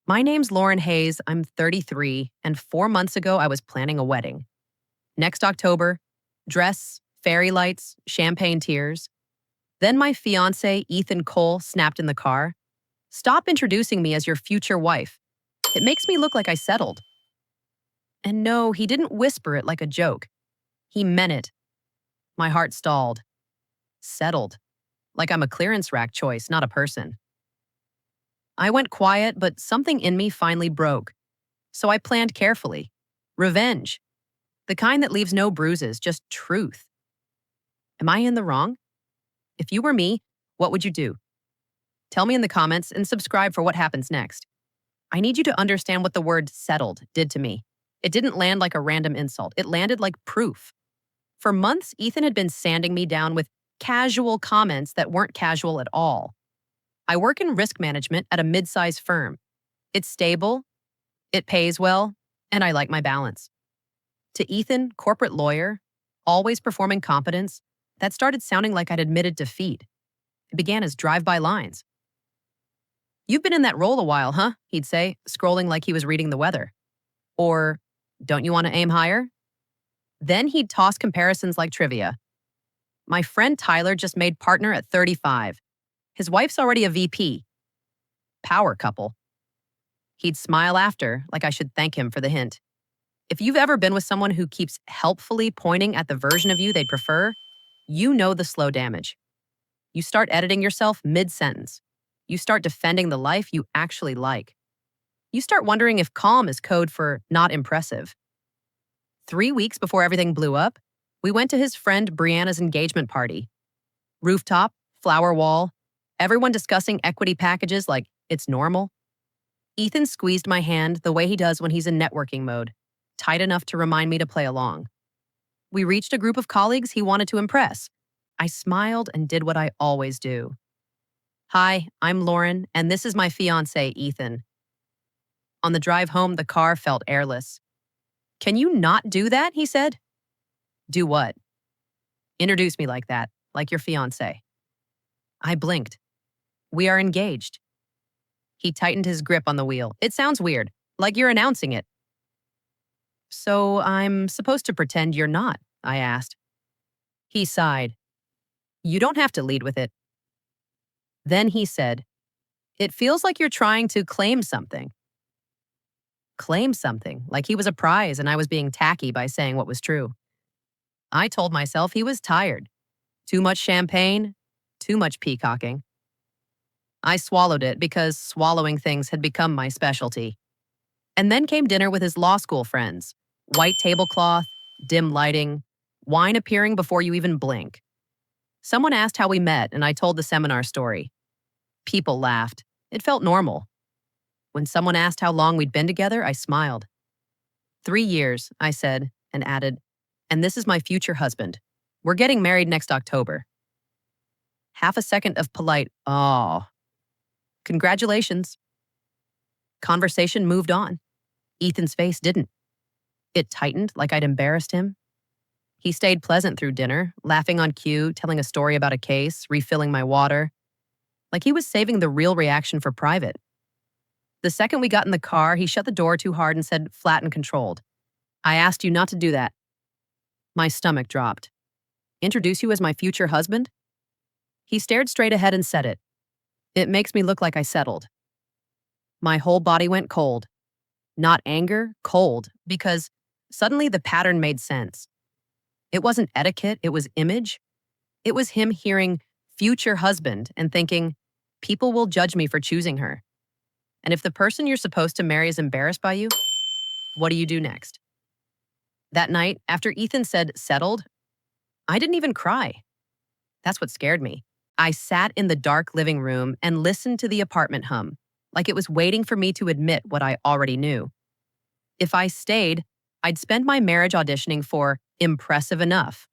My name's Lauren Hayes. I'm 33, and 4 months ago, I was planning a wedding. Next October, dress, fairy lights, champagne tears. Then my fiancé, Ethan Cole, snapped in the car. Stop introducing me as your future wife. It makes me look like I settled. And no, he didn't whisper it like a joke. He meant it. My heart stalled. Settled. Like I'm a clearance rack choice, not a person. I went quiet, but something in me finally broke. So I planned carefully. Revenge. The kind that leaves no bruises, just truth. Am I in the wrong? If you were me, what would you do? Tell me in the comments and subscribe for what happens next. I need you to understand what the word settled did to me. It didn't land like a random insult. It landed like proof. For months, Ethan had been sanding me down with casual comments that weren't casual at all. I work in risk management at a mid-sized firm. It's stable, it pays well, and I like my balance. To Ethan, corporate lawyer, always performing competence, that started sounding like I'd admitted defeat. It began as drive-by lines. "You've been in that role a while, huh?" he'd say, scrolling like he was reading the weather. Or, "Don't you want to aim higher?" Then he'd toss comparisons like trivia. My friend Tyler just made partner at 35. His wife's already a VP. Power couple. He'd smile after, like I should thank him for the hint. If you've ever been with someone who keeps helpfully pointing at the version of you they'd prefer, you know the slow damage. You start editing yourself mid-sentence. You start defending the life you actually like. You start wondering if calm is code for not impressive. 3 weeks before everything blew up, we went to his friend Brianna's engagement party. Rooftop, flower wall, everyone discussing equity packages like it's normal. Ethan squeezed my hand the way he does when he's in networking mode, tight enough to remind me to play along. We reached a group of colleagues he wanted to impress. I smiled and did what I always do. "Hi, I'm Lauren, and this is my fiancé, Ethan." On the drive home, the car felt airless. "Can you not do that?" he said. "Do what?" "Introduce me like that, like your fiancé." I blinked. "We are engaged." He tightened his grip on the wheel. "It sounds weird, like you're announcing it." "So I'm supposed to pretend you're not?" I asked. He sighed. "You don't have to lead with it." Then he said, "It feels like you're trying to claim something." Claim something, like he was a prize and I was being tacky by saying what was true. I told myself he was tired. Too much champagne, too much peacocking. I swallowed it because swallowing things had become my specialty. And then came dinner with his law school friends. White tablecloth, dim lighting, wine appearing before you even blink. Someone asked how we met, and I told the seminar story. People laughed. It felt normal. When someone asked how long we'd been together, I smiled. 3 years, I said, and added, "And this is my future husband. We're getting married next October." Half a second of polite, "Oh." "Congratulations." Conversation moved on. Ethan's face didn't. It tightened like I'd embarrassed him. He stayed pleasant through dinner, laughing on cue, telling a story about a case, refilling my water. Like he was saving the real reaction for private. The second we got in the car, he shut the door too hard and said, flat and controlled, "I asked you not to do that." My stomach dropped. "Introduce you as my future husband?" He stared straight ahead and said it. "It makes me look like I settled." My whole body went cold. Not anger, cold, because suddenly the pattern made sense. It wasn't etiquette, it was image. It was him hearing future husband and thinking, people will judge me for choosing her. And if the person you're supposed to marry is embarrassed by you, what do you do next? That night, after Ethan said settled, I didn't even cry. That's what scared me. I sat in the dark living room and listened to the apartment hum, like it was waiting for me to admit what I already knew. If I stayed, I'd spend my marriage auditioning for impressive enough,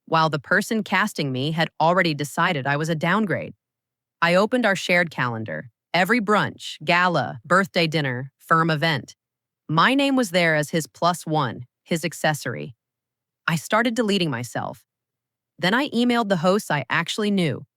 while the person casting me had already decided I was a downgrade. I opened our shared calendar. Every brunch, gala, birthday dinner, firm event. My name was there as his +1, his accessory. I started deleting myself. Then I emailed the hosts I actually knew.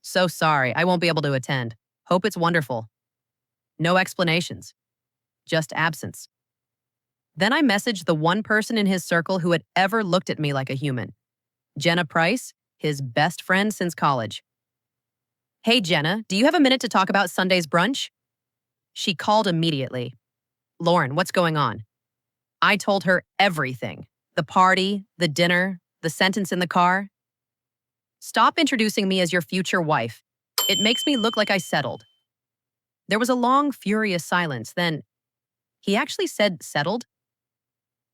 "So sorry, I won't be able to attend. Hope it's wonderful." No explanations, just absence. Then I messaged the one person in his circle who had ever looked at me like a human, Jenna Price, his best friend since college. Hey, Jenna, do you have a minute to talk about Sunday's brunch? She called immediately. Lauren, what's going on? I told her everything, the party, the dinner, the sentence in the car. Stop introducing me as your future wife. It makes me look like I settled. There was a long, furious silence. Then, he actually said settled?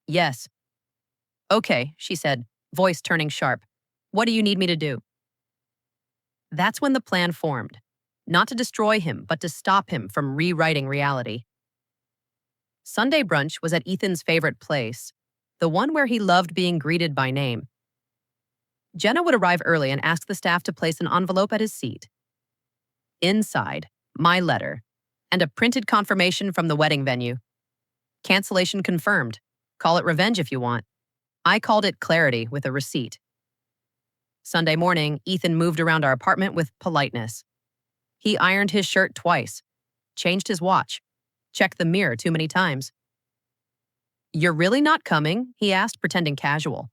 Yes. Okay, she said, voice turning sharp. What do you need me to do? That's when the plan formed. Not to destroy him, but to stop him from rewriting reality. Sunday brunch was at Ethan's favorite place, the one where he loved being greeted by name. Jenna would arrive early and ask the staff to place an envelope at his seat. Inside, my letter, and a printed confirmation from the wedding venue. Cancellation confirmed. Call it revenge if you want. I called it clarity with a receipt. Sunday morning, Ethan moved around our apartment with politeness. He ironed his shirt twice, changed his watch, checked the mirror too many times. You're really not coming? He asked, pretending casual.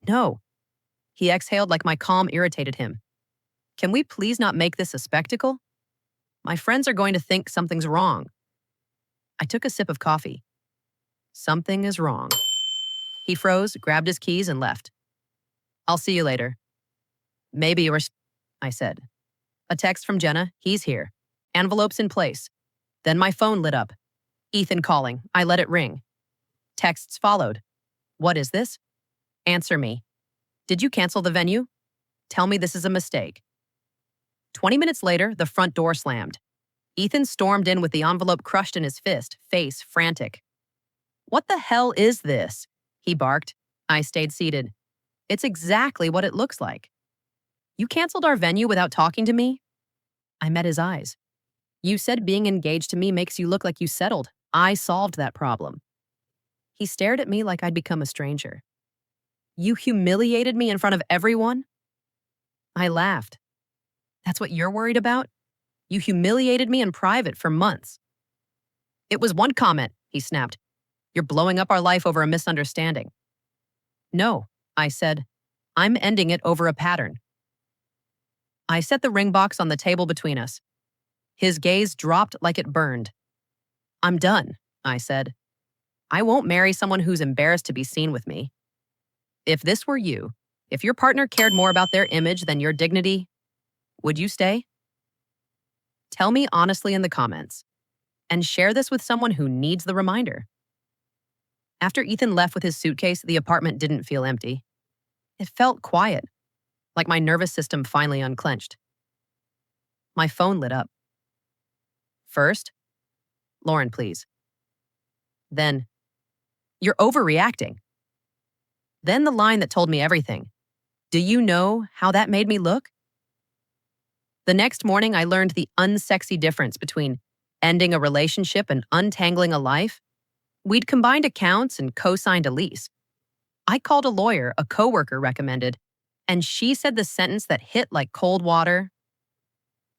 No. He exhaled like my calm irritated him. Can we please not make this a spectacle? My friends are going to think something's wrong. I took a sip of coffee. Something is wrong. He froze, grabbed his keys, and left. I'll see you later. Maybe you were, I said. A text from Jenna, he's here. Envelopes in place. Then my phone lit up. Ethan calling. I let it ring. Texts followed. What is this? Answer me. Did you cancel the venue? Tell me this is a mistake. 20 minutes later, the front door slammed. Ethan stormed in with the envelope crushed in his fist, face frantic. What the hell is this? He barked. I stayed seated. It's exactly what it looks like. You canceled our venue without talking to me? I met his eyes. You said being engaged to me makes you look like you settled. I solved that problem. He stared at me like I'd become a stranger. You humiliated me in front of everyone? I laughed. That's what you're worried about? You humiliated me in private for months. It was one comment, he snapped. You're blowing up our life over a misunderstanding. No, I said. I'm ending it over a pattern. I set the ring box on the table between us. His gaze dropped like it burned. I'm done, I said. I won't marry someone who's embarrassed to be seen with me. If this were you, if your partner cared more about their image than your dignity, would you stay? Tell me honestly in the comments, and share this with someone who needs the reminder. After Ethan left with his suitcase, the apartment didn't feel empty. It felt quiet, like my nervous system finally unclenched. My phone lit up. First, Lauren, please. Then, you're overreacting. Then the line that told me everything. Do you know how that made me look? The next morning, I learned the unsexy difference between ending a relationship and untangling a life. We'd combined accounts and co-signed a lease. I called a lawyer a coworker recommended, and she said the sentence that hit like cold water.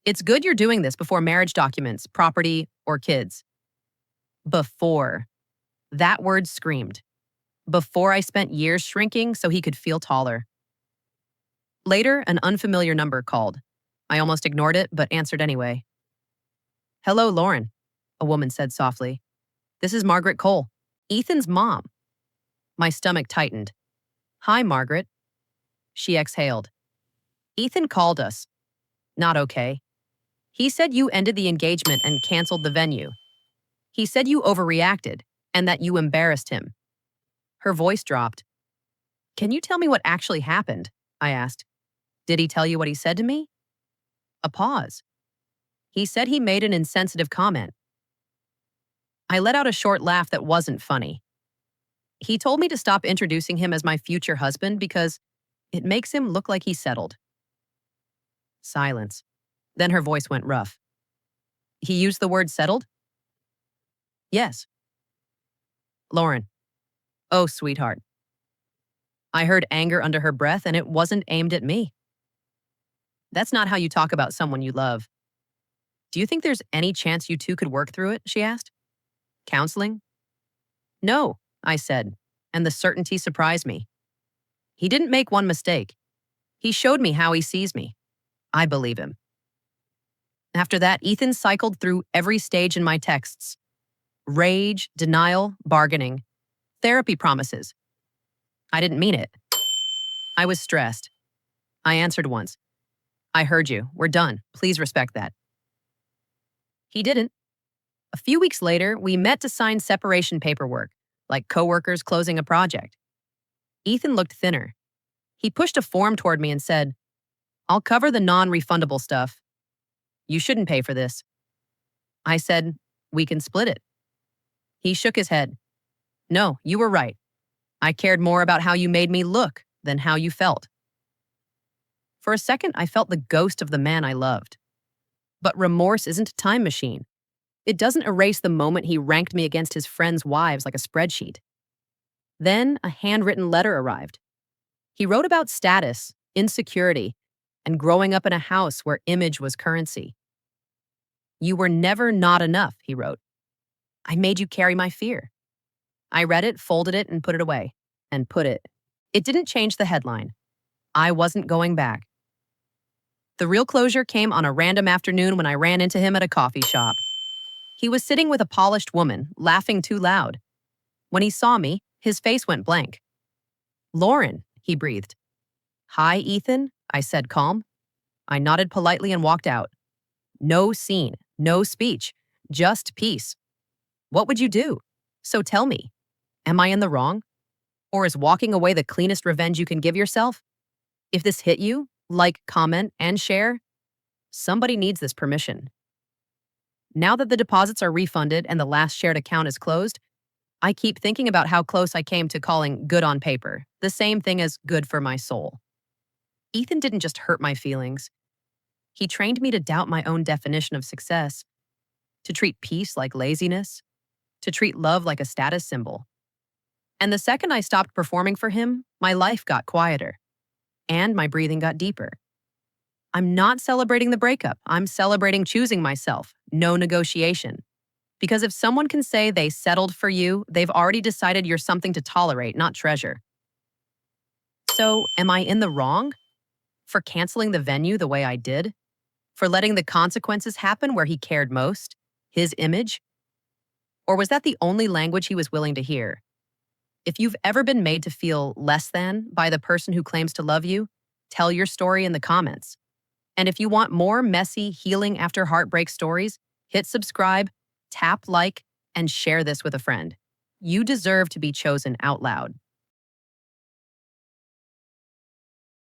It's good you're doing this before marriage documents, property, or kids. Before. That word screamed. Before I spent years shrinking so he could feel taller. Later, an unfamiliar number called. I almost ignored it, but answered anyway. Hello, Lauren, a woman said softly. This is Margaret Cole, Ethan's mom. My stomach tightened. Hi, Margaret. She exhaled. Ethan called us. Not okay. He said you ended the engagement and canceled the venue. He said you overreacted and that you embarrassed him. Her voice dropped. Can you tell me what actually happened? I asked. Did he tell you what he said to me? A pause. He said he made an insensitive comment. I let out a short laugh that wasn't funny. He told me to stop introducing him as my future husband because it makes him look like he settled. Silence. Then her voice went rough. He used the word settled? Yes. Lauren. Oh, sweetheart. I heard anger under her breath, and it wasn't aimed at me. That's not how you talk about someone you love. Do you think there's any chance you two could work through it? She asked. Counseling? No, I said, and the certainty surprised me. He didn't make one mistake. He showed me how he sees me. I believe him. After that, Ethan cycled through every stage in my texts. Rage, denial, bargaining, therapy promises. I didn't mean it. I was stressed. I answered once. I heard you. We're done. Please respect that. He didn't. A few weeks later, we met to sign separation paperwork, like coworkers closing a project. Ethan looked thinner. He pushed a form toward me and said, I'll cover the non-refundable stuff. You shouldn't pay for this. I said, we can split it. He shook his head. No, you were right. I cared more about how you made me look than how you felt. For a second, I felt the ghost of the man I loved. But remorse isn't a time machine. It doesn't erase the moment he ranked me against his friends' wives like a spreadsheet. Then a handwritten letter arrived. He wrote about status, insecurity, and growing up in a house where image was currency. You were never not enough, he wrote. I made you carry my fear. I read it, folded it, and put it away. And put it. It didn't change the headline. I wasn't going back. The real closure came on a random afternoon when I ran into him at a coffee shop. He was sitting with a polished woman, laughing too loud. When he saw me, his face went blank. Lauren, he breathed. Hi, Ethan, I said, calm. I nodded politely and walked out. No scene, no speech, just peace. What would you do? So tell me, am I in the wrong? Or is walking away the cleanest revenge you can give yourself? If this hit you, like, comment, and share. Somebody needs this permission. Now that the deposits are refunded and the last shared account is closed, I keep thinking about how close I came to calling good on paper the same thing as good for my soul. Ethan didn't just hurt my feelings. He trained me to doubt my own definition of success, to treat peace like laziness, to treat love like a status symbol. And the second I stopped performing for him, my life got quieter, and my breathing got deeper. I'm not celebrating the breakup. I'm celebrating choosing myself. No negotiation. Because if someone can say they settled for you, they've already decided you're something to tolerate, not treasure. So, am I in the wrong? For canceling the venue the way I did? For letting the consequences happen where he cared most? His image? Or was that the only language he was willing to hear? If you've ever been made to feel less than by the person who claims to love you, tell your story in the comments. And if you want more messy, healing after heartbreak stories, hit subscribe, tap like, and share this with a friend. You deserve to be chosen out loud.